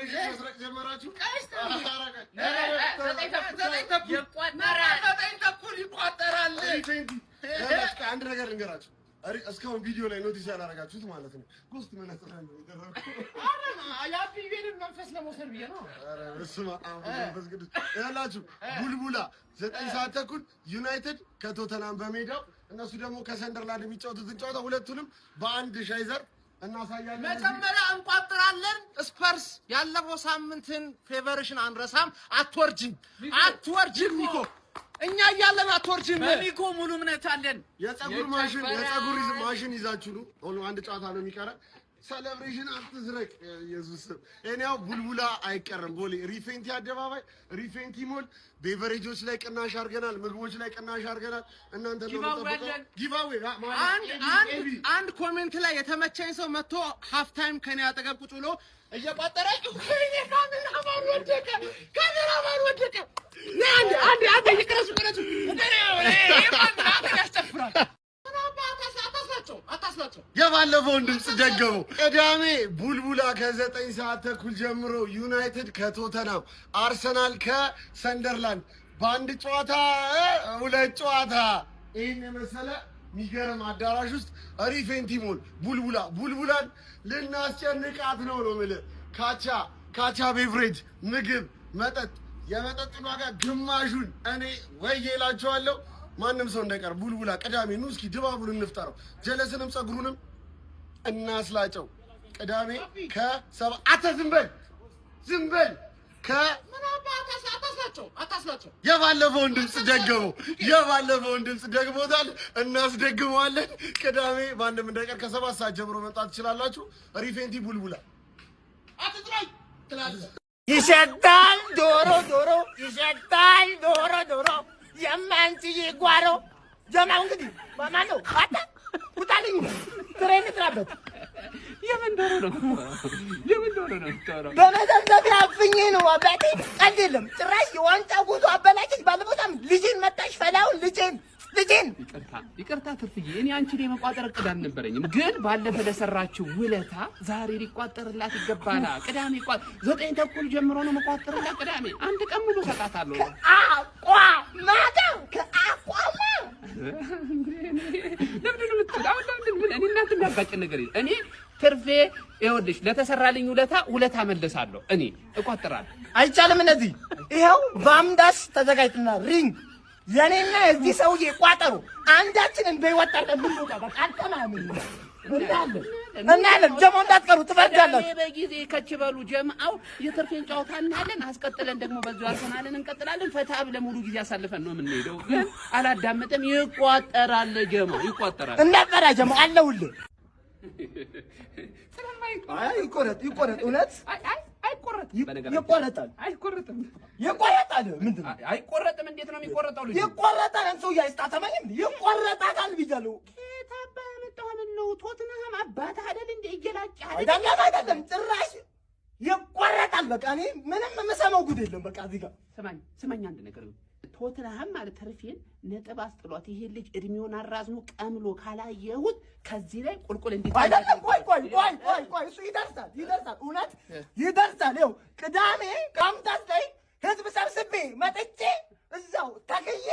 ሴሌብሬሽን መስረቅ ጀመራችሁ ይቋጠራል አንድ ነገር ልንገራችሁ እስካሁን ቪዲዮ ላይ ኖቲስ ያላረጋችሁት ማለት ነው ጎስት መነጽር ነው ያፒቪን መንፈስ ለመውሰድ ብዬ ነው አረ እሱማ መንፈስ ቅዱስ ያላችሁ ቡልቡላ 9 ሰዓት ተኩል ዩናይትድ ከቶተናም በሜዳው እነሱ ደግሞ ከሰንደርላንድ የሚጫወቱትን ጨዋታ ሁለቱንም በአንድ ሻይ ዘር እናሳያለን መጀመሪያ እንቋጥራለን ስፐርስ ያለፈው ሳምንትን ፌቨሬሽን አንረሳም አትወርጂም ሚኮ እኛ ያያለን አትወርጂም ሚኮ ሙሉ እምነት አለን የፀጉር ማሽን ይዛችሁ ነው ሁሉ አንድ ጨዋታ ነው የሚቀራ ሴሌብሬሽን አትዝረቅ ኢየሱስ እኔው ቡልቡላ አይቀርም ቦሌ ሪፌንቲ አደባባይ ሪፌንቲ ሞል ቤቨሬጆች ላይ ቅናሽ አርገናል ምግቦች ላይ ቅናሽ አርገናል እናንተ ነው ጊቫዌ አንድ ኮሜንት ላይ የተመቸኝ ሰው መጥቶ ሃፍ ታይም ከኔ አጠገብ ቁጭ ብሎ እየቋጠረ ካሜራማን ወደቀ አንድ ይቅረሱ ያስተፍራል አታስላቸው የባለፈውን ድምጽ ደገሙ ቅዳሜ ቡልቡላ ከ9 ሰዓት ተኩል ጀምሮ ዩናይትድ ከቶተናም አርሰናል ከሰንደርላንድ በአንድ ጨዋታ ሁለት ጨዋታ ይሄን መሰለ ሚገርም አዳራሽ ውስጥ ሪፌንቲ ሞል ቡልቡላን ልናስጨንቃት ነው ማለት ካቻ ቤቨሬጅ ምግብ መጠጥ የመጠጥን ዋጋ ግማሹን እኔ ወይዬላችኋለሁ ማንም ሰው እንዳይቀር ቡልቡላ ቅዳሜ ነው እስኪ ድባቡን እንፍጠረው ጀለስንም ጸጉሩንም እናስላጨው ቅዳሜ ከ7 ዝም በል አታስላቸው የባለፈውን ድምጽ ደግሞታል እናስደግመዋለን ቅዳሜ ማንም እንዳይቀር ከ7 ሰዓት ጀምሮ መጣት ትችላላችሁ ሪፌንቲ ቡልቡላ አትጥራይ ትላለህ ይሸታል ዶሮ ይሸታል ዶሮ የማንቺ ጓሮ ጀማው እንግዲህ ማን ነው አታ ውጣልኝ ትሬን ትራበት የምን ዶሮ ነው በመዘብዘቢያ አፍኜ ነው አባቴ ቀልድ የለም ጭራሽ የዋንጫ ጉዞ አበላጭሽ ባለቦታም ልጅን መጣሽ ፈላውን ልጅን ይቅርታ ትርፍዬ እኔ አንቺን የመቋጠር እቅድ አልነበረኝም ግን ባለፈ ለሰራችሁ ውለታ ዛሬ ሊቋጠርላት ይገባላ ቅዳሜ 9 ተኩል ጀምሮ ነው መቋጠርላት ቅዳሜ አንድ ቀን ሙሉ ሰጣታለሁ ከአቋማ እኔ እናንተ የሚያጋጭን ነገር እኔ ትርፌ ይኸውልሽ ለተሰራልኝ ውለታ መለሳለሁ እኔ እቋጥራለሁ አይቻልም እነዚህ ይኸው በአምዳስ ተዘጋጅተና ሪንግ የኔና እዚህ ሰውዬ ቋጠሩ አንዳችንን በይወጣር ብንወጣ አጣማምን እናለን ጀማው እንዳትቀሩ ትፈርዳላችሁ በጊዜ ከችበሉ ጀማው የትርፌን ጨዋታ እናለን አስቀጥለን ደግሞ በዛው አርሰናልን እንቀጥላለን ፈታ ብለን ሙሉ ጊዜ አሳልፈን ነው የምንሄደው ግን አላዳመጠም ይቋጠራል ጀማው ይቋጠራል እንዳፈራ ጀማው አለውልህ ይቆረጥ እውነት ይቆረጣል ምንድን ነው አይቆረጥም እንዴት ነው የሚቆረጠው ልጅ ይቆረጣል አንተ ያይጣተማኝ ይቆረጣል ቢያለው ከታባ መጣው ነው ቶትናም አባታ አይደል እንደ እየላጭ አይደለም ጭራሽ ይቆረጣል በቃ እኔ ምንም የምሰማው ጉድ የለም በቃ እዚህ ጋር ስማኝ አንድ ነገር ቶትናም ማለት ተርፌን ነጥብ አስጥሏት ይሄ ልጅ እድሜውን አራዝሞ ቀምሎ ካላየሁት ከዚህ ላይ ቁልቁል እንዴት አይደለም ቆይ እሱ ይደርሳል እውነት ይደርሳል ይኸው ቅዳሜ ካምታስ ላይ ህዝብ ሰብስቤ መጥቼ እዛው ተከዬ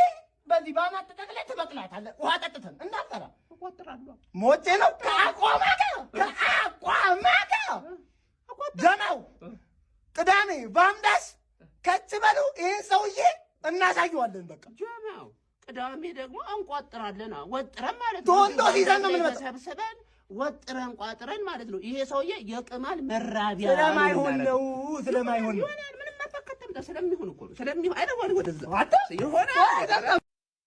በዚህ ባናት ተጠቅለህ ትበቅላታለህ ውሃ ጠጥተን እንዳፈራ እቆጥራለሁ ሞቼ ነው ከአቋማካ ጀማው ቅዳሜ ባምዳስ ከትበሉ ይሄን ሰውዬ እናሳየዋለን በቃ ጀማው ቅዳሜ ደግሞ እንቋጥራለን ወጥረን ማለት ነው ዶንዶ ሲዘን ነው ምን ሰብስበን ወጥረን ቋጥረን ማለት ነው ይሄ ሰውዬ የቅማል መራቢያ ስለማይሆን ይሆናል ምንም አታከተም ስለሚሆን እኮ ነው ስለሚሆን አይደል ወደዛ ይሆናል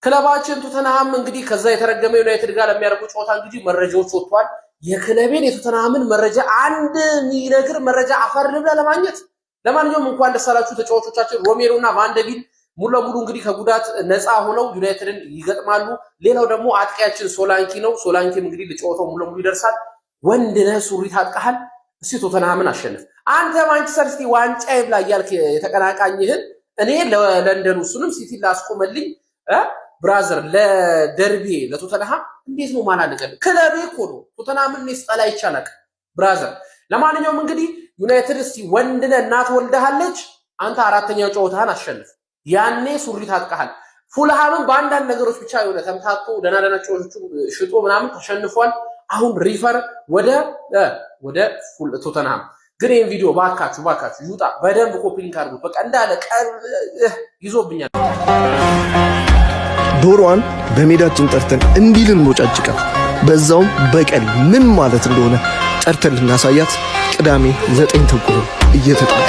ክለባችን ቶተንሃም እንግዲህ ከዛ የተረገመ ዩናይትድ ጋር ለሚያደርጉ ጨዋታ እንግዲህ መረጃዎች ወጥቷል የክለቤን የቶተንሃምን መረጃ አንድ ሚነግር መረጃ አፈር ልብላ ለማግኘት ለማንኛውም እንኳን ደስ አላችሁ ተጫዋቾቻችን ሮሜሮና ቫንደቪል ሙሉ ለሙሉ እንግዲህ ከጉዳት ነፃ ሆነው ዩናይትድን ይገጥማሉ ሌላው ደግሞ አጥቂያችን ሶላንኪ ነው ሶላንኪም እንግዲህ ለጨዋታው ሙሉ ለሙሉ ይደርሳል ወንድነህ ሱሪ ታጥቀሃል እስቲ ቶተንሃምን አሸንፍ አንተ ማንቸስተር ሲቲ ዋንጫ ይብላ ያልክ የተቀናቃኝህን እኔ ለለንደን እሱንም ሲቲ ላስቆመልኝ ብራዘር ለደርቢ ለቶተንሃም እንዴት ነው ማናለቀ ክለቤ እኮ ነው ቶተንሃምን ነስጣላ ይቻላል ብራዘር ለማንኛውም እንግዲህ ዩናይትድ እስቲ ወንድነ እናት ወልደሃለች አንተ አራተኛው ጨዋታህን አሸንፍ ያኔ ሱሪ ታጥቀሃል ፉልሃምን በአንዳንድ ነገሮች ብቻ የሆነ ተምታቶ ደናደና ጨዋታዎቹ ሽጦ ምናምን ተሸንፏል አሁን ሪፈር ወደ ቶተንሃም ግን ይሄን ቪዲዮ ባካችሁ ይውጣ በደንብ ኮፒ ሊንክ አድርጉ በቃ እንዳለ ይዞብኛል ዶሮዋን በሜዳችን ጠርተን እንዲልን ሞጫጭቃ በዛውም በቀል ምን ማለት እንደሆነ ጠርተን ልናሳያት ቅዳሜ 9 ተኩል እየተጣለ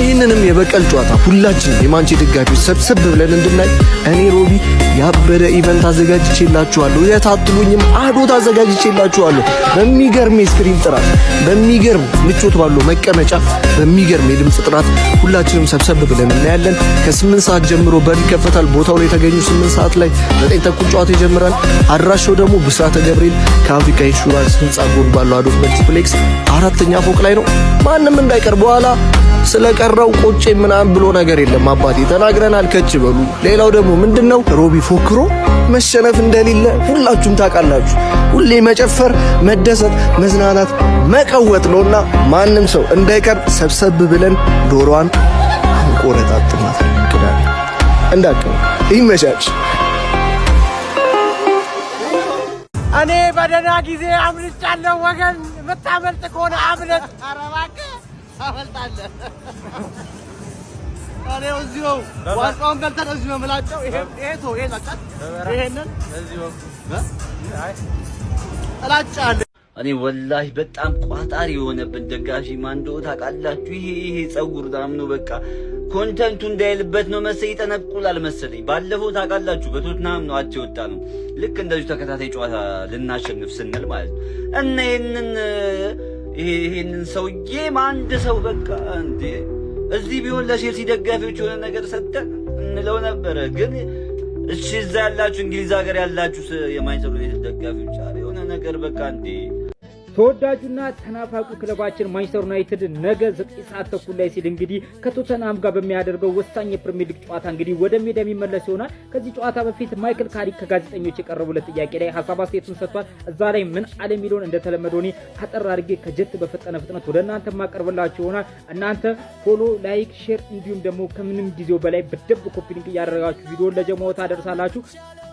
ይህንንም የበቀል ጨዋታ ሁላችንም የማንቼ ደጋፊዎች ሰብሰብ ብለን እንድናይ እኔ ሮቢ ያበደ ኢቨንት አዘጋጅቼላችኋለሁ የታጥሉኝም አዶት አዘጋጅቼላችኋለሁ በሚገርም ስክሪን ጥራት በሚገርም ምቾት ባለው መቀመጫ በሚገርም የድምጽ ጥራት ሁላችንም ሰብሰብ ብለን እናያለን ከ8 ሰዓት ጀምሮ በር ይከፈታል ቦታው ላይ ተገኙ 8 ሰዓት ላይ 9 ተኩል ጨዋታ ይጀምራል አድራሻው ደግሞ ብስራተ ገብርኤል ከአፍሪካ ኢንሹራንስ ህንጻ ጎን ባለው አዶት መልቲፕሌክስ 4ኛ ፎቅ ላይ ነው ማንንም እንዳይቀር በኋላ ስለቀረው ቆጬ ምናምን ብሎ ነገር የለም አባቴ ተናግረናል ከች በሉ ሌላው ደግሞ ምንድነው ሮቢ ፎክሮ መሸነፍ እንደሌለ ሁላችሁም ታውቃላችሁ ሁሌ መጨፈር መደሰት መዝናናት መቀወጥ ነውና ማንንም ሰው እንዳይቀር ሰብሰብ ብለን ዶሮዋን አንቆረጣጥናት ቅዳሜ እንዳቀው ይመቻች እኔ በደና ጊዜ አምልጫለሁ ወገን መታመልጥ ከሆነ አምልጥ አረባከ አመልጣለ አሬው እዚሁ ዋርቃውን ገልተን እዚሁ ነው ምላጨው ይሄ ላጫት ይሄንን እዚሁ ላጫለ እኔ ወላሂ በጣም ቋጣሪ የሆነብን ደጋፊ ማን እንደሆነ ታውቃላችሁ ይሄ ጸጉር ዳም ነው በቃ ኮንተንቱ እንዳይልበት ነው መሰለኝ ይጠነቁላል መሰለኝ ባለፈው ታውቃላችሁ በቶትናም ነው አጭ ወጣ ነው ልክ እንደዚህ ተከታታይ ጨዋታ ልናሸንፍ ስንል ማለት ነው እና ይሄንን ሰውዬ አንድ ሰው በቃ እንዴ እዚህ ቢሆን ለቼልሲ ደጋፊዎች የሆነ ነገር ሰጠን እንለው ነበር ግን እሺ እዛ ያላችሁ እንግሊዝ ሀገር ያላችሁ የማንቸስተር ዩናይትድ ደጋፊዎች የሆነ ነገር በቃ እንዴ ተወዳጁና ተናፋቁ ክለባችን ማንቸስተር ዩናይትድ ነገ 9 ሰዓት ተኩል ላይ ሲል እንግዲህ ከቶተንሃም ጋር በሚያደርገው ወሳኝ የፕሪሚየር ሊግ ጨዋታ እንግዲህ ወደ ሜዳ የሚመለስ ይሆናል ከዚህ ጨዋታ በፊት ማይክል ካሪክ ከጋዜጠኞች የቀረቡለት ጥያቄ ላይ ሐሳብ አስተያየቱን ሰጥቷል እዛ ላይ ምን አለ ሚሊዮን እንደተለመደው እኔ አጠር አድርጌ ከጀት በፈጠነ ፍጥነት ወደ እናንተ ማቀርብላችሁ ይሆናል እናንተ ፎሎ ላይክ ሼር እንዲሁም ደግሞ ከምንም ጊዜው በላይ በደብ ኮፒ ሊንክ ያደረጋችሁ ቪዲዮን ለጀማው ታደርሳላችሁ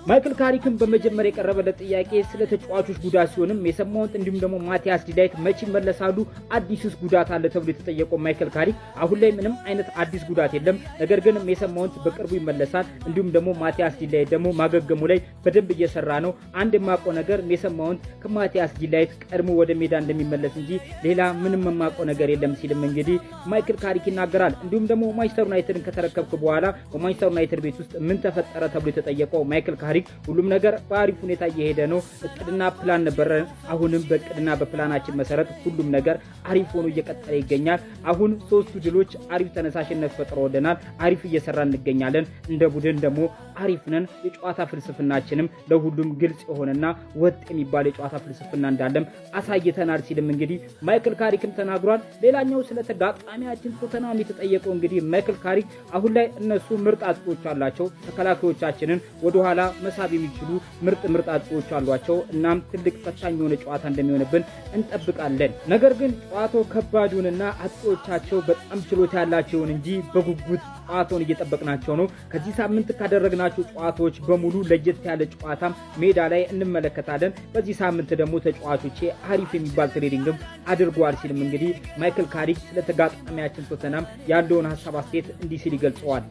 ማይክል ካሪክን በመጀመሪያ የቀረበለት ጥያቄ ስለ ተጫዋቾች ጉዳት ሲሆንም የሰማውት እንዲሁም ደግሞ ማቲያስ ዲላይት መቼ ይመለሳሉ አዲስስ ጉዳት አለ ተብሎ የተጠየቀው ማይክል ካሪክ አሁን ላይ ምንም አይነት አዲስ ጉዳት የለም ነገር ግን የሰማውት በቅርቡ ይመለሳል እንዲሁም ደግሞ ማቲያስ ዲላይት ደግሞ ማገገሙ ላይ በደንብ እየሰራ ነው አንድ የማቆ ነገር የሰማውት ከማቲያስ ዲላይት ቀድሞ ወደ ሜዳ እንደሚመለስ እንጂ ሌላ ምንም የማቆ ነገር የለም ሲልም እንግዲህ ማይክል ካሪክ ይናገራል እንዲሁም ደግሞ ማንቸስተር ዩናይትድን ከተረከብኩ በኋላ በማንቸስተር ዩናይትድ ቤት ውስጥ ምን ተፈጠረ ተብሎ የተጠየቀው ማይክል ካሪክ ሁሉም ነገር በአሪፍ ሁኔታ እየሄደ ነው እቅድና ፕላን ነበር አሁንም በእቅድና በፕላናችን መሰረት ሁሉም ነገር አሪፍ ሆኖ እየቀጠለ ይገኛል አሁን ሶስቱ ድሎች አሪፍ ተነሳሽነት ፈጥረውልናል አሪፍ እየሰራ እንገኛለን እንደ ቡድን ደግሞ አሪፍ ነን የጨዋታ ፍልስፍናችንም ለሁሉም ግልጽ የሆነና ወጥ የሚባል የጨዋታ ፍልስፍና እንዳለም አሳይተናል ሲልም እንግዲህ ማይክል ካሪክም ተናግሯል ሌላኛው ስለ ተጋጣሚያችን ቶተንሃም የተጠየቀው እንግዲህ ማይክል ካሪክ አሁን ላይ እነሱ ምርጥ አጥቂዎች አላቸው ተከላካዮቻችንን ወደ ኋላ መሳብ የሚችሉ ምርጥ አጥቂዎች አሏቸው እናም ትልቅ ፈታኝ የሆነ ጨዋታ እንደሚሆንብን እንጠብቃለን ነገር ግን ጨዋታው ከባዱንና አጥቂዎቻቸው በጣም ችሎታ ያላቸውን እንጂ በጉጉት ጨዋታውን እየጠበቅናቸው ነው ከዚህ ሳምንት ካደረግናቸው ጨዋታዎች በሙሉ ለየት ያለ ጨዋታም ሜዳ ላይ እንመለከታለን በዚህ ሳምንት ደግሞ ተጫዋቾቼ አሪፍ የሚባል ትሬኒንግም አድርገዋል ሲልም እንግዲህ ማይክል ካሪክ ስለ ተጋጣሚያችን ቶተንሃም ያለውን ሐሳብ አስተያየት እንዲህ ሲል ይገልጸዋል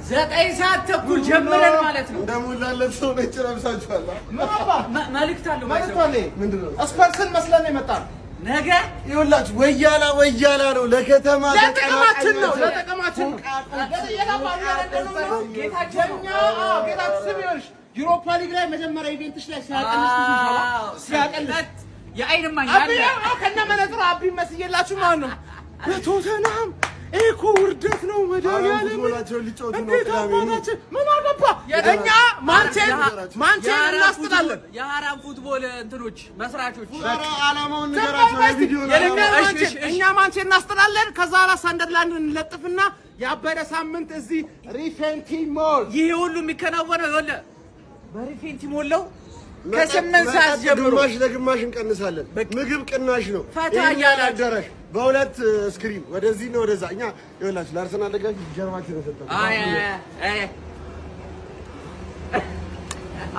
9 ሰዓት ተኩል ጀምረን ማለት ነው እንደሞላለት ሰው ነጭ ለብሳችኋል መልእክት አለው ምንድነው ስፐርስን መስለን ነው የመጣው ነገ ይኸውላችሁ ወያላ ነው ለከተማ ለጥቅማችን ነው ጌታችን ስሚዮሽ ዩሮፓ ሊግ ላይ መጀመሪያ ኢቨንትሽ ላይ ሲያቀልጥ የአይን ማኝ አቢ ከነ መነጽሩ አቢ መስየላችሁ ማለት ነው በቶተንሃም እኮ ውርደት ነው መድኃኒዓለም ፉትቦላቸውን ሊጫወቱ ነው ቅዳሜ ምን አገባ እኛ ማንቼን እናስጥላለን የሐራም ፉትቦል እንትኖች መስራቾች ኧረ ዓላማውን ንገራቸው የቪዲዮ እኛ ማንቼን እናስጥላለን ከዛ በኋላ ሰንደርላንድ እንለጥፍና ያበደ ሳምንት እዚህ ሪፌንቲ ሞል ይሄ ሁሉ የሚከናወነው ይኸውልህ በሪፌንቲ ሞል ነው ከ8 ሰዓት ጀምሮ ግማሽ ለግማሽ እንቀንሳለን ምግብ ቅናሽ ነው ፈታ ያላችሁ በሁለት ስክሪን ወደዚህ ነው ወደዛ እኛ ይኸውላችሁ ለአርሰናል ደጋፊ ጀርባችን ተሰጠው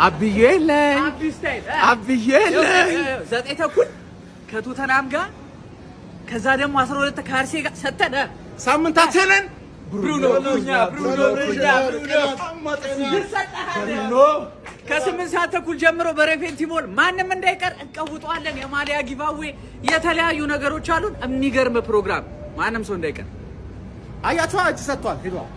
አብዬለኝ ዘጠኝ ተኩል ከቶተናም ጋር ከዛ ደግሞ 12 ከአርሴ ጋር ሰተነ ሳምንታችንን ብሩኖ ከ8 ሰዓት ተኩል ጀምሮ በሬፌንቲ ሞል ማንም እንዳይቀር እንቀውጠዋለን። የማሊያ ጊቫዌ የተለያዩ ነገሮች አሉን። የሚገርም ፕሮግራም ማንም ሰው እንዳይቀር። አያችሁ እጅ ሰጥቷል ሄዷል